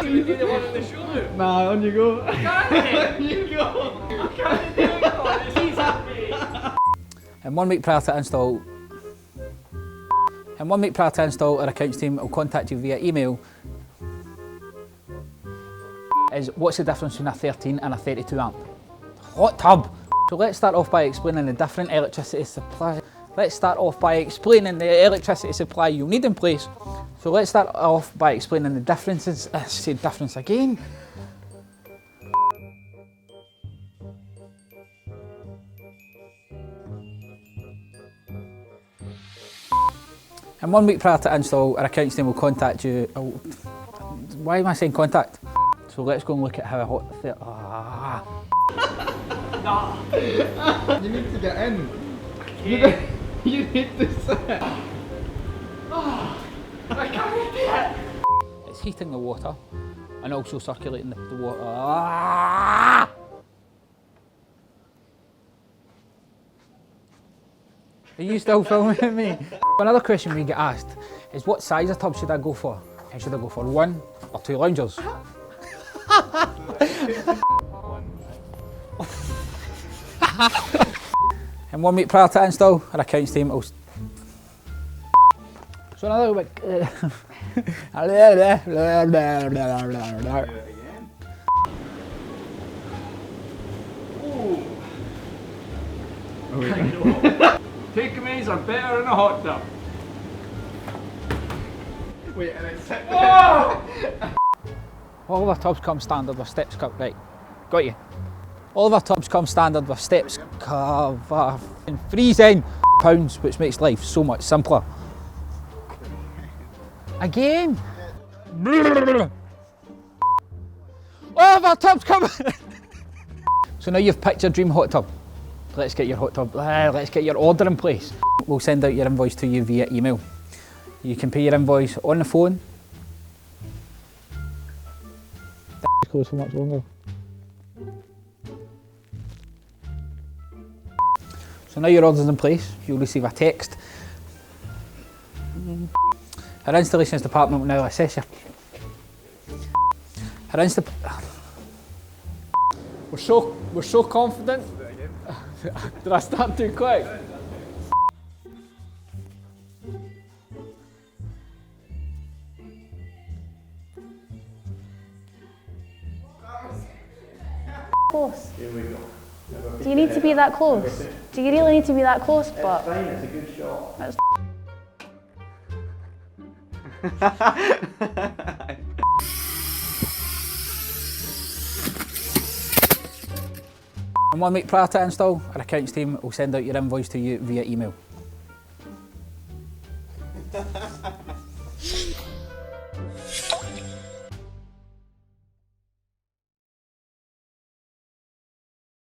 You do the one on the shoulder. Nah, on you go. On you go. I can't do it, God. It's easy. And 1 week prior to install, our accounts team will contact you via email. Is what's the difference between a 13 and a 32 amp? Hot tub. So let's start off by explaining the different electricity supply. You'll need in place. So let's start off by explaining the differences. I said difference again. And 1 week prior to install, our accounts team will contact you. Why am I saying contact? So let's go and look at how a hot. You need to get in. Okay. You need to sit. I can't do it. It's heating the water and also circulating the water. Are you still filming me? Another question we get asked is what size of tub should I go for? And should I go for 1 or 2 loungers? And 1 week prior to install, our accounts team will... So another week... Takeaways are better in a hot tub. Wait, and it's sit. Oh! All of our tubs come standard with steps cut, right, got you. All of our tubs come standard with steps cover and freezing pounds, which makes life so much simpler. Again. All of our tubs come. So now you've picked your dream hot tub. Let's get your hot tub, let's get your order in place. We'll send out your invoice to you via email. You can pay your invoice on the phone. Goes for much longer. So now your order's in place, you'll receive a text. Our installations department will now assess your... We're so confident. Did I start too quick? Close. Here we go. Do you need to be that close? Do you really need to be that close? But Fine, it's a good shot. That's And 1 week prior to install, our accounts team will send out your invoice to you via email.